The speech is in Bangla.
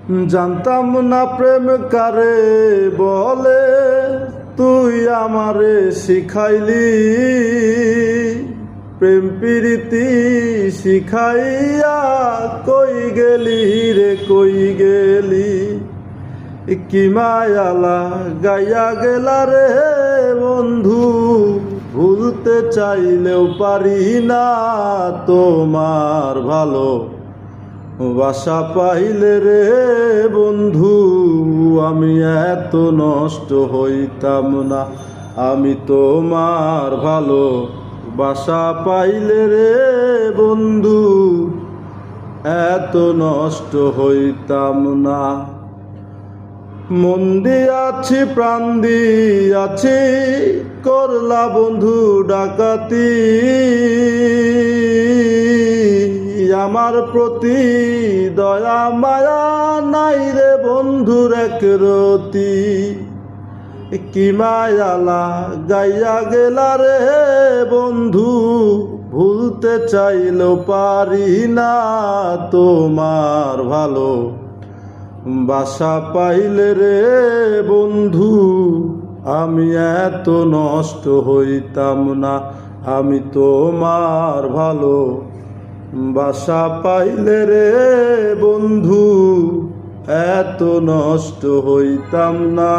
জানতাম না প্রেম কারে বলে, তুই আমারে শিখাইলি। প্রেম প্রীতি শিখাইয়া কই গেলি রে কই গেলি। কি মায়ালা গাইয়া গেলা রে বন্ধু, ভুলতে চাইলেও পারি না তোমার ভালো বাসা পাইলে রে বন্ধু। আমি এত নষ্ট হইতাম না, আমি তোমার ভালো বাসা পাইলে রে বন্ধু, এত নষ্ট হইতাম না। মন দিয়াছি প্রাণ দিয়াছি, করলা বন্ধু ডাকাতি। আমার প্রতি দয়া মায়া নাই রে বন্ধুর এক রতি। কি মায়ালা গাইয়া গেলা রে বন্ধু, ভুলতে চাইলেও পারি না তোমার ভালো বাসা পাইলে রে বন্ধু। আমি এত নষ্ট হইতাম না, আমি তোমার ভালো বাসা পাইলে রে বন্ধু, এত নষ্ট হইতাম না।